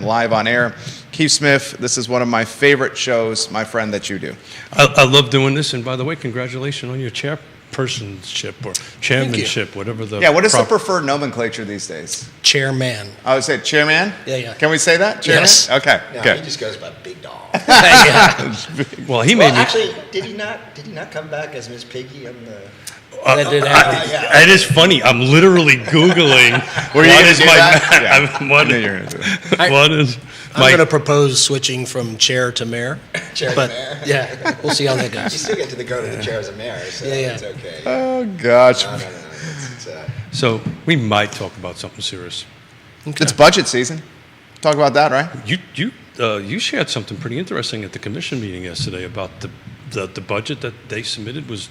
Live on air. Keith Smith, this is one of my favorite shows, my friend, that you do. I love doing this, and by the way, congratulations on your chairpersonship or chairmanship, whatever the... Yeah, what is the preferred nomenclature these days? Chairman. I would say chairman? Yeah. Can we say that? Chairman? Yes. Okay, No, good. he just goes by Big Dog. Well, he made me... Actually, did he not come back as Miss Piggy on the... That did happen. It is funny. I'm literally Googling Were you what gonna is do my... that? Yeah. What I knew you were gonna do that. what is I'm my... going to propose switching from chair to mayor. Chair to but, mayor. Yeah, we'll see how that You goes. still get to go to the chair as a mayor, so Yeah. it's okay. Oh, gosh. No. It's So we might talk about something serious. It's budget season. Talk about that, right? You shared something pretty interesting at the commission meeting yesterday about the budget that they submitted was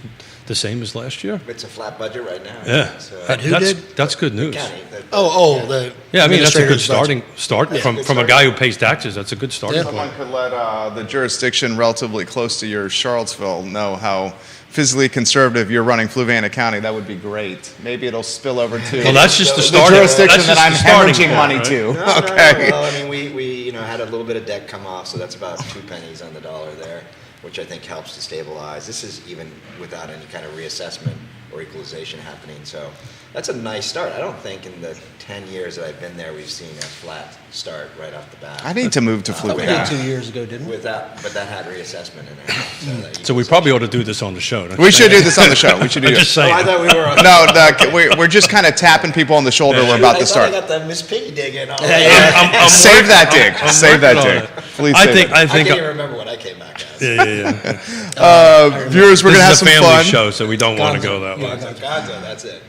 the same as last year. It's a flat budget right now. Yeah, So, Who that's, did? that's good news. county, The Yeah, I mean that's a good administrator's budget. start Yeah, from good a start. guy who pays taxes. That's a good starting Yeah. point. Someone could let the jurisdiction relatively close to your Charlottesville know how physically conservative you're running Fluvanna County. That would be great. Maybe it'll spill over to Well, that's just the the starting. jurisdiction that's that just I'm the starting hemorrhaging point, money right? to. No, Okay. well, I mean, we had a little bit of debt come off, so that's about 2 pennies on the dollar there, which I think helps to stabilize. This is even without any kind of reassessment or equalization happening, so that's a nice start. I don't think in the 10 years that I've been there, we've seen a flat start right off the bat. I need to move to We did Fluvanna. 2 years ago, didn't we? But that had reassessment in it. So we probably ought to do this on the show. We should do this on the show. We should do I'm it. just Oh, saying. I thought we were on. No, we're just kind of tapping people on the shoulder. We're about to I start. got the Miss Piggy dig in. I'm Save that dig. I'm Save that working on dig. it. Please I save think. it. I I think. can't even remember what I came back as. Yeah. Viewers, we're This going to have is a some family fun. show, so we don't want to go that way. Gonzo, that's it.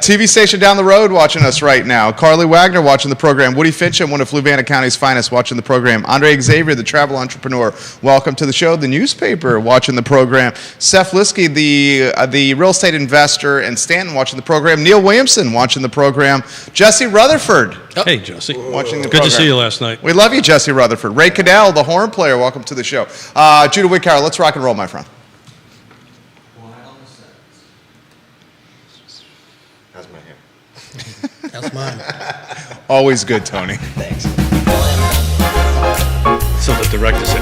TV station down the road watching us right now. Carly Wagner watching the program. Woody Fincham, one of Fluvanna County's finest, watching the program. Andre Xavier, the travel entrepreneur, welcome to the show. The newspaper watching the program. Seth Liskey, the real estate investor in Stanton, watching the program. Neil Williamson watching the program. Jesse Rutherford Hey, Jesse. watching the Good program. to see you last night. We love you, Jesse Rutherford. Ray Cadell, the horn player, welcome to the show. Judah Whitcower, let's rock and roll, my friend. How's my hair? That's mine. Always good, Tony. Thanks. So the director said,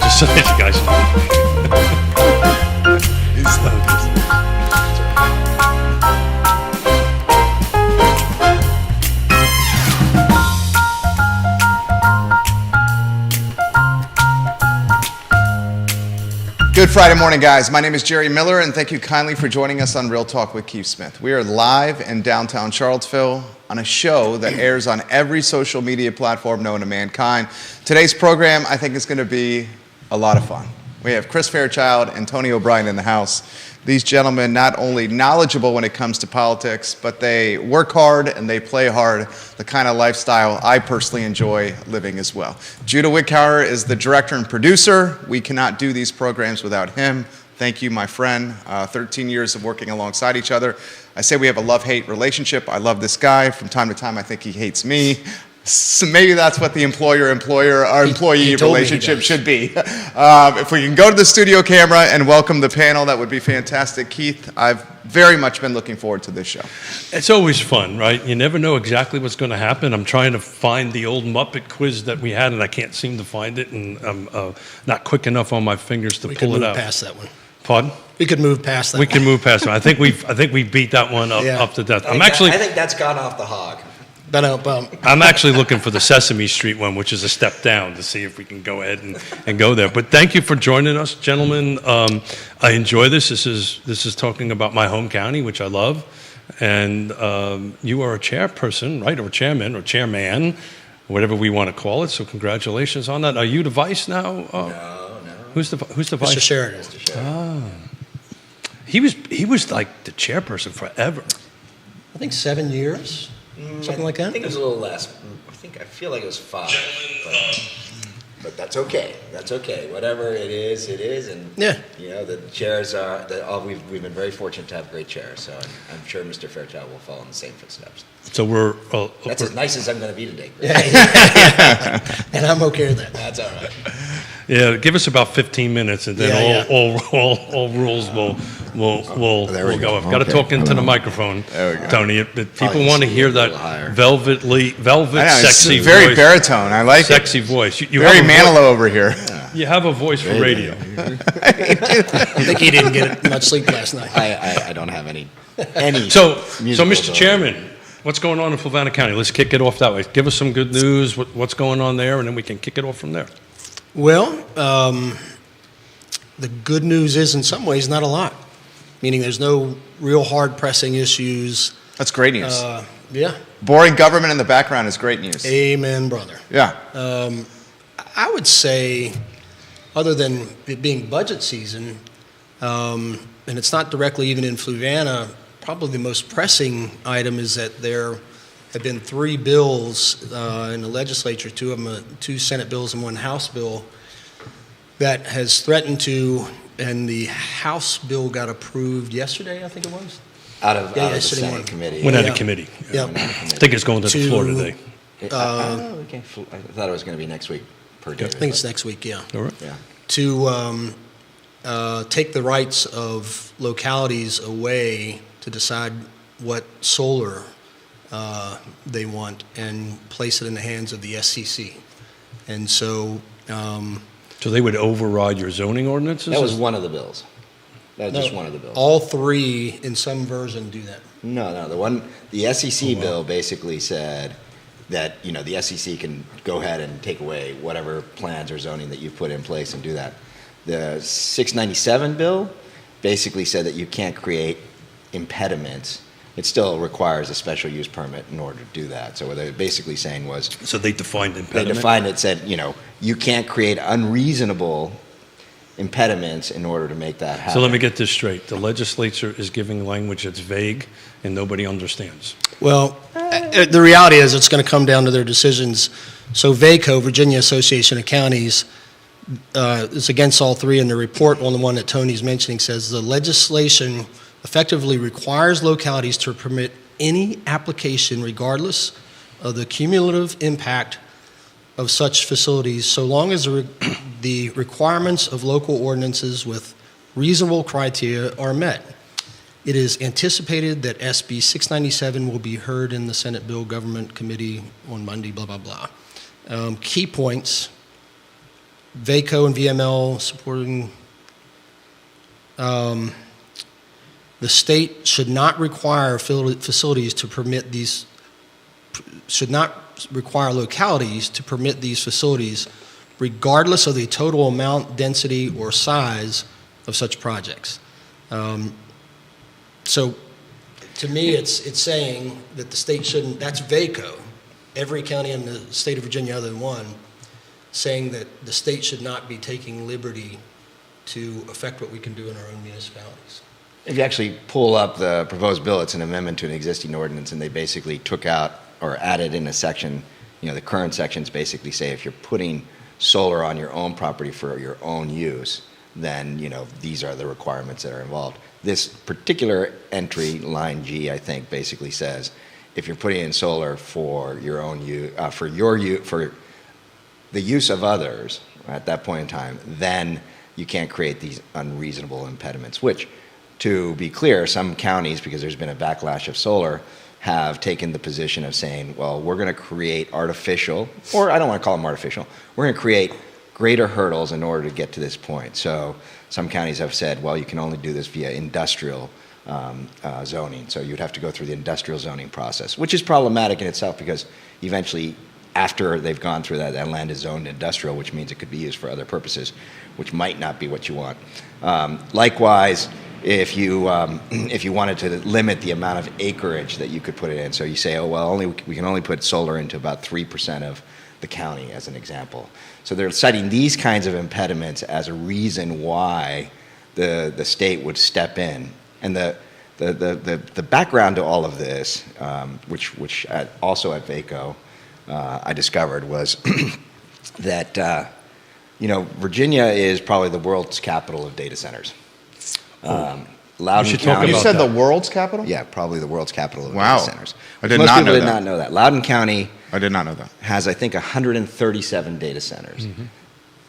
just so that you guys know. Good Friday morning, guys. My name is Jerry Miller, and thank you kindly for joining us on Real Talk with Keith Smith. We are live in downtown Charlottesville on a show that airs on every social media platform known to mankind. Today's program, I think, is going to be a lot of fun. We have Chris Fairchild and Tony O'Brien in the house. These gentlemen, not only knowledgeable when it comes to politics, but they work hard and they play hard, the kind of lifestyle I personally enjoy living as well. Judah Whitcower is the director and producer. We cannot do these programs without him. Thank you, my friend. 13 years of working alongside each other. I say we have a love-hate relationship. I love this guy. From time to time, I think he hates me. So maybe that's what the employee he told me he relationship does. should be. If we can go to the studio camera and welcome the panel, that would be fantastic. Keith, I've very much been looking forward to this show. It's always fun, right? You never know exactly what's going to happen. I'm trying to find the old Muppet quiz that we had, and I can't seem to find it, and I'm not quick enough on my fingers to We could pull it move out. past that one. Pardon? We could move past that We one. can move past it. I think we beat that one up, Yeah. up to death. I think that's gone off the hog. I'm actually looking for the Sesame Street one, which is a step down, to see if we can go ahead and go there. But thank you for joining us, gentlemen. I enjoy this. This is talking about my home county, which I love. And you are a chairperson, right, or chairman, or chairman, whatever we want to call it. So congratulations on that. Are you the vice now? No. Who's the vice? Mr. Sheridan. Mr. Sheridan. He was like the chairperson forever. I think 7 years, something like I that. think it was a little less. I feel like it was 5. But that's okay. That's okay. Whatever it is, and Yeah. you know the chairs are. We've been very fortunate to have great chairs, so I'm sure Mr. Fairchild will follow in the same footsteps. So we're That's as nice as I'm going to be today, Chris. And I'm okay with that. That's all right. yeah. Give us about 15 minutes, and then Yeah, all rules There we we'll go. go. I've got to Okay. talk into the microphone, There we go. Tony. If people Probably want to see hear it a that little higher. velvet, I know, sexy it's very voice. baritone. I like Sexy voice. You it. Very have a Manilow over here. You have a voice for radio. I think he didn't get much sleep last night. I don't have any. So, musical Mr. ability. Chairman, what's going on in Fluvanna County? Let's kick it off that way. Give us some good news. What's going on there, and then we can kick it off from there. Well, the good news is in some ways not a lot, meaning there's no real hard pressing issues. That's great news. Yeah, Boring government in the background is great news. amen, brother. Yeah. I would say, other than it being budget season, and it's not directly even in Fluvanna, probably the most pressing item is that there have been 3 bills in the legislature, 2 of them, 2 Senate bills and 1 House bill, that has threatened to, and the House bill got approved yesterday, I think it was. Out of the yesterday Senate morning. committee. Went out Yeah. of committee. Yeah. Went out of I committee. think it's going to the floor To- today. Okay. I thought it was going to be next week per day. I think it's next week, yeah. All right. Yeah. To take the rights of localities away to decide what solar they want and place it in the hands of the SCC. And so, So they would override your zoning ordinances? That was one of the bills. That was just one of the bills. all 3 in some version do that. No, the SEC bill basically said that, the SEC can go ahead and take away whatever plans or zoning that you've put in place and do that. The 697 bill basically said that you can't create impediments. It still requires a special use permit in order to do that. So what they're basically saying was, So they defined they impediment? defined it, said, you can't create unreasonable impediments in order to make that happen. So let me get this straight. The legislature is giving language that's vague and nobody understands. Well, the reality is it's going to come down to their decisions. So VACO, Virginia Association of Counties, is against all 3, and the report on the one that Tony's mentioning says the legislation effectively requires localities to permit any application regardless of the cumulative impact of such facilities, so long as the requirements of local ordinances with reasonable criteria are met. It is anticipated that SB 697 will be heard in the Senate Bill Government Committee on Monday, blah, blah, blah. Key points, VACO and VML supporting, the state should not require facilities to permit these, should not require localities to permit these facilities regardless of the total amount, density, or size of such projects. So to me, it's saying that the state shouldn't, that's VACO, every county in the state of Virginia other than one, saying that the state should not be taking liberty to affect what we can do in our own municipalities. If you actually pull up the proposed bill, it's an amendment to an existing ordinance, and they basically took out or added in a section, the current sections basically say if you're putting solar on your own property for your own use, then, these are the requirements that are involved. This particular entry, line G, I think, basically says if you're putting in solar for your own use, for the use of others at that point in time, then you can't create these unreasonable impediments, which, to be clear, some counties, because there's been a backlash of solar, have taken the position of saying, well, we're going to create artificial, or I don't want to call them artificial, we're going to create greater hurdles in order to get to this point. So some counties have said, well, you can only do this via industrial zoning. So you'd have to go through the industrial zoning process, which is problematic in itself because eventually after they've gone through that land is zoned industrial, which means it could be used for other purposes, which might not be what you want. Likewise, if you wanted to limit the amount of acreage that you could put it in, so you say, oh, well, we can only put solar into about 3% of the county, as an example. So they're citing these kinds of impediments as a reason why the state would step in. And the background to all of this, which also at VACO I discovered, was that Virginia is probably the world's capital of data centers. Loudoun should talk County. You about said that. the world's capital? Yeah, probably the world's capital of Wow. data centers. I did Most not people know did that. not know that. Loudoun County I did not know that. has, I think, 137 data centers.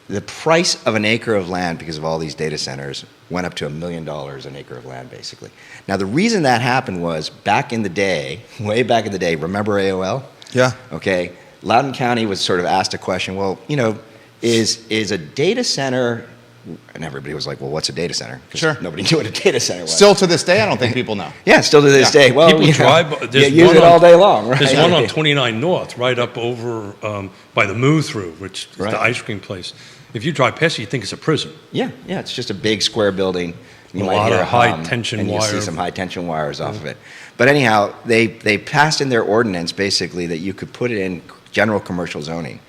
the price of an acre of land because of all these data centers went up to $1 million an acre of land, basically. Now, the reason that happened was back in the day, way back in the day, remember AOL? Yeah. Okay. Loudoun County was sort of asked a question, well, you know, is a data center, and everybody was like, well, what's a data center? 'Cause Sure. nobody knew what a data center was. Still to this day, I don't think people know. Yeah, still to this Yeah. day. Well, People you know, drive. There's you use one it on- all day long, right? There's one on 29 North, right up over by the Moo Through, which is Right. the ice cream place. If you drive past it, you think it's a prison. Yeah, it's just a big square building. You A might lot hear of hum, high-tension and you see wire. some high tension wires off of it. But anyhow, they passed in their ordinance basically that you could put it in general commercial zoning.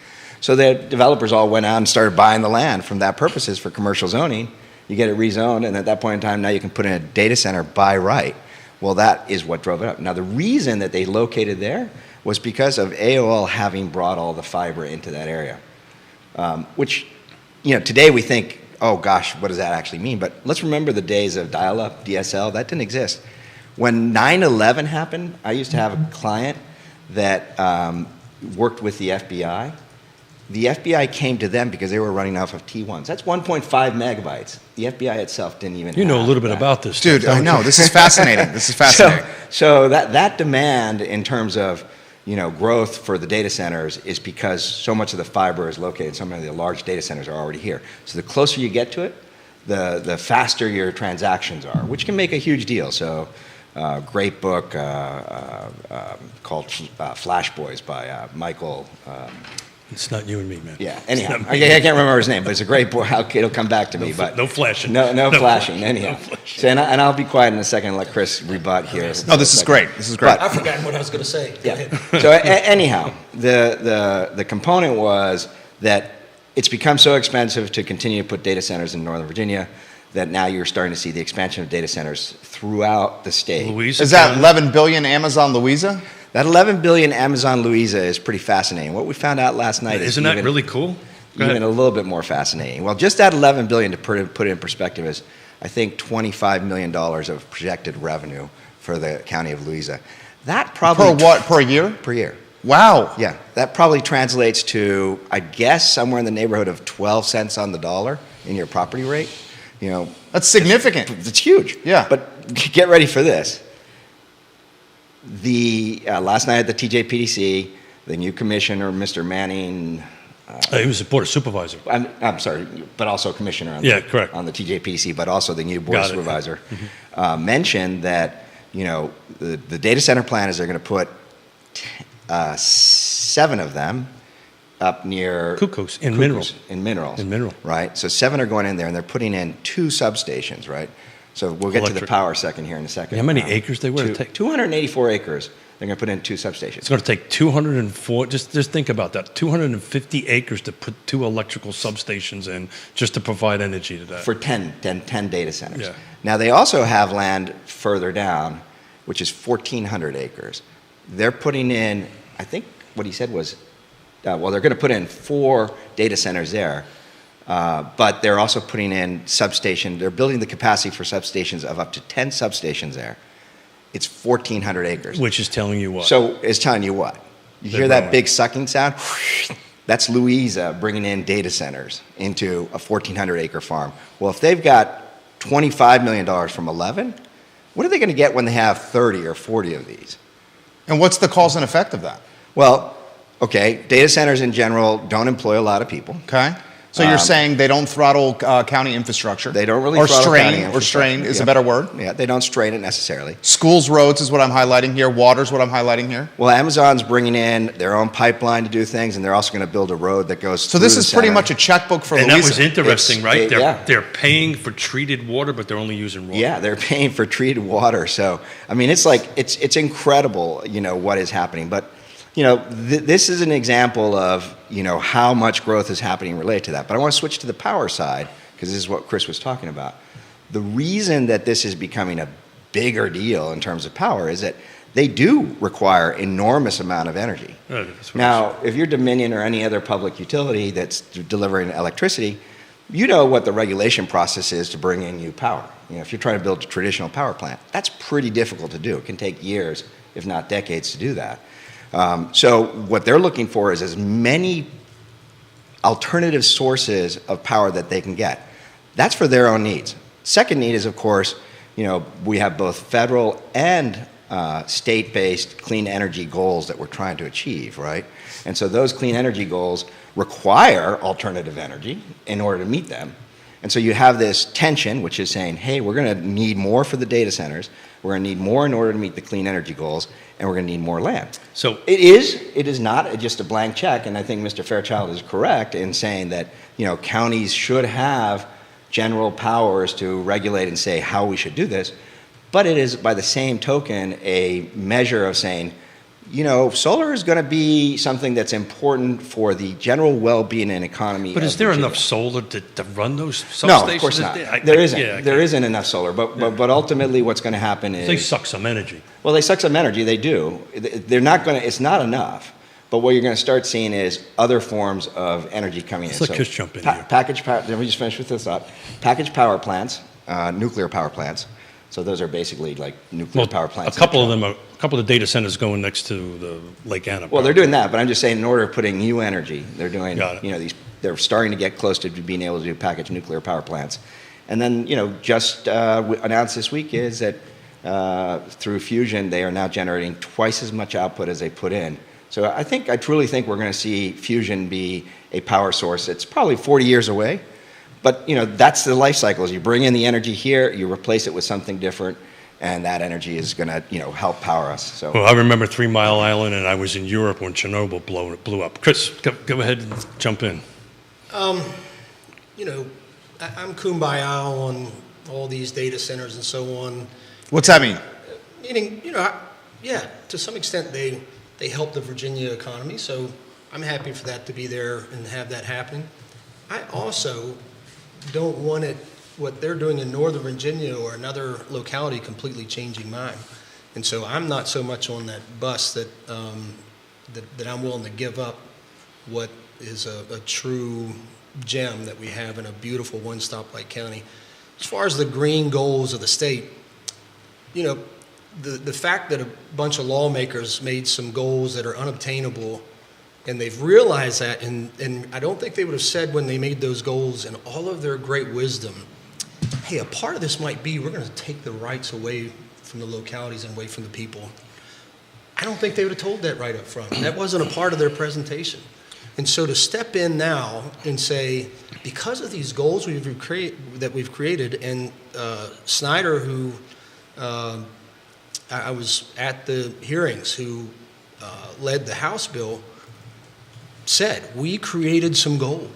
So the developers all went out and started buying the land from that purposes for commercial zoning. You get it rezoned, and at that point in time, now you can put in a data center by right. Well, that is what drove it up. Now, the reason that they located there was because of AOL having brought all the fiber into that area, which, you know, today we think, oh gosh, what does that actually mean? But let's remember the days of dial-up, DSL, that didn't exist. When 9/11 happened, I used to have a client that worked with the FBI. The FBI came to them because they were running off of T1s. That's 1.5 megabytes. The FBI itself didn't even You know a have little bit that. about this, Dude, stuff, I don't know. you? This is fascinating. This is fascinating. So that demand in terms of, you know, growth for the data centers is because so much of the fiber is located, so many of the large data centers are already here. So the closer you get to it, the faster your transactions are, which can make a huge deal. So great book called Flash Boys by Michael. It's not you and me, man. Yeah. It's Anyhow, not I me. can't remember his name, but it's a great book. It'll come back to me. But No flashing. No flashing. Anyhow. No flashing. So, and I'll be quiet in a second and let Chris rebut here. No, this is great. This is great. I forgot what I was going to say. Go ahead. So anyhow, the component was that it's become so expensive to continue to put data centers in Northern Virginia that now you're starting to see the expansion of data centers throughout the state. Louisa Is that County? 11 billion Amazon Louisa? That 11 billion Amazon Louisa is pretty fascinating. What we found out last night is Isn't that really cool? Go even ahead. a little bit more fascinating. Well, just that 11 billion, to put it in perspective, is I think $25 million of projected revenue for the county of Louisa. That probably Per what? Per year? per year. Wow. Yeah, that probably translates to, I guess, somewhere in the neighborhood of 12 cents on the dollar in your property rate. You know, That's significant. it's huge. Yeah. But get ready for this. The last night at the TJPDC, the new commissioner, Mr. Manning, He was a board of supervisor. I'm sorry, but also commissioner on, Yeah, correct. on the TJPDC, but also the new board Got it. supervisor, mentioned that, you know, the data center plan is they're going to put 7 of them up near Cuckoos in Minerals. In Minerals. In Mineral. Right? So 7 are going in there, and they're putting in 2 substations, right? So we'll get to the Electric. power second here in a second. How many acres they would take? 284 acres. They're going to put in 2 substations. It's going to take 204. Just think about that. 250 acres to put 2 electrical substations in just to provide energy to that. For 10 data centers. Yeah. Now, they also have land further down, which is 1,400 acres. They're putting in, I think what he said was, they're going to put in 4 data centers there, but they're also putting in substations. They're building the capacity for substations of up to 10 substations there. It's 1,400 acres. Which is telling you what? So it's telling you what? You They're hear that growing. big sucking sound? That's Louisa bringing in data centers into a 1,400 acre farm. Well, if they've got $25 million from 11, what are they going to get when they have 30 or 40 of these? And what's the cause and effect of that? Well, okay, data centers in general don't employ a lot of people. Okay. So you're saying they don't throttle county infrastructure? They don't really or throttle strain, county or infrastructure. strain is Yeah. a better word. Yeah, they don't strain it necessarily. Schools, roads is what I'm highlighting here. Water's what I'm highlighting here. Well, Amazon's bringing in their own pipeline to do things, and they're also going to build a road that goes So through this the is pretty center. much a checkbook for and Louisa. that was interesting, It's- right? yeah. They're paying for treated water, but they're only using raw. Yeah, they're paying for treated water. So, I mean, it's like, it's incredible, you know, what is happening. But, you know, this is an example of, you know, how much growth is happening related to that. But I want to switch to the power side, because this is what Chris was talking about. The reason that this is becoming a bigger deal in terms of power is that they do require enormous amount of energy. That's what Now, if you're Dominion or any other public utility that's delivering electricity, you know what the regulation process is to bring in new power. You know, if you're trying to build a traditional power plant, that's pretty difficult to do. It can take years, if not decades, to do that. So what they're looking for is as many alternative sources of power that they can get. That's for their own needs. Second need is, of course, we have both federal and state-based clean energy goals that we're trying to achieve, right? And so those clean energy goals require alternative energy in order to meet them. And so you have this tension, which is saying, hey, we're going to need more for the data centers, we're going to need more in order to meet the clean energy goals, and we're going to need more land. So it is not just a blank check, and I think Mr. Fairchild is correct in saying that counties should have general powers to regulate and say how we should do this, but it is by the same token a measure of saying, solar is going to be something that's important for the general well-being and economy. But is there Virginia. enough solar to run those substations? No, of course not. There isn't. Yeah, there isn't enough solar. But ultimately, what's going to happen is they suck some energy. Well, they suck some energy. They do. They're not going to. It's not enough. But what you're going to start seeing is other forms of energy coming in. Let's let Chris jump in here. Package power. Let me just finish with this up. Package power plants, nuclear power plants. So those are basically like nuclear power plants. A couple of data centers going next to the Lake Anna. Well, they're doing that, but I'm just saying in order of putting new energy, they're doing, Got it. they're starting to get close to being able to do packaged nuclear power plants. And then, just announced this week is that through fusion, they are now generating twice as much output as they put in. So I truly think we're going to see fusion be a power source. It's probably 40 years away. But, that's the life cycle. You bring in the energy here, you replace it with something different, and that energy is going to, help power us. So. Well, I remember 3 Mile Island, and I was in Europe when Chernobyl blew up. Chris, go ahead and jump in. I'm kumbaya on all these data centers and so on. What's that mean? Meaning, yeah, to some extent they help the Virginia economy, so I'm happy for that to be there and have that happen. I also don't want what they're doing in Northern Virginia or another locality completely changing mine. And so I'm not so much on that bus that I'm willing to give up what is a true gem that we have in a beautiful one-stop Lake County. As far as the green goals of the state, the fact that a bunch of lawmakers made some goals that are unobtainable, and they've realized that, and I don't think they would have said when they made those goals in all of their great wisdom, hey, a part of this might be we're going to take the rights away from the localities and away from the people. I don't think they would have told that right up front. That wasn't a part of their presentation. And so to step in now and say, because of these goals that we've created, and Snyder, who I was at the hearings, who led the House bill, said, we created some goals.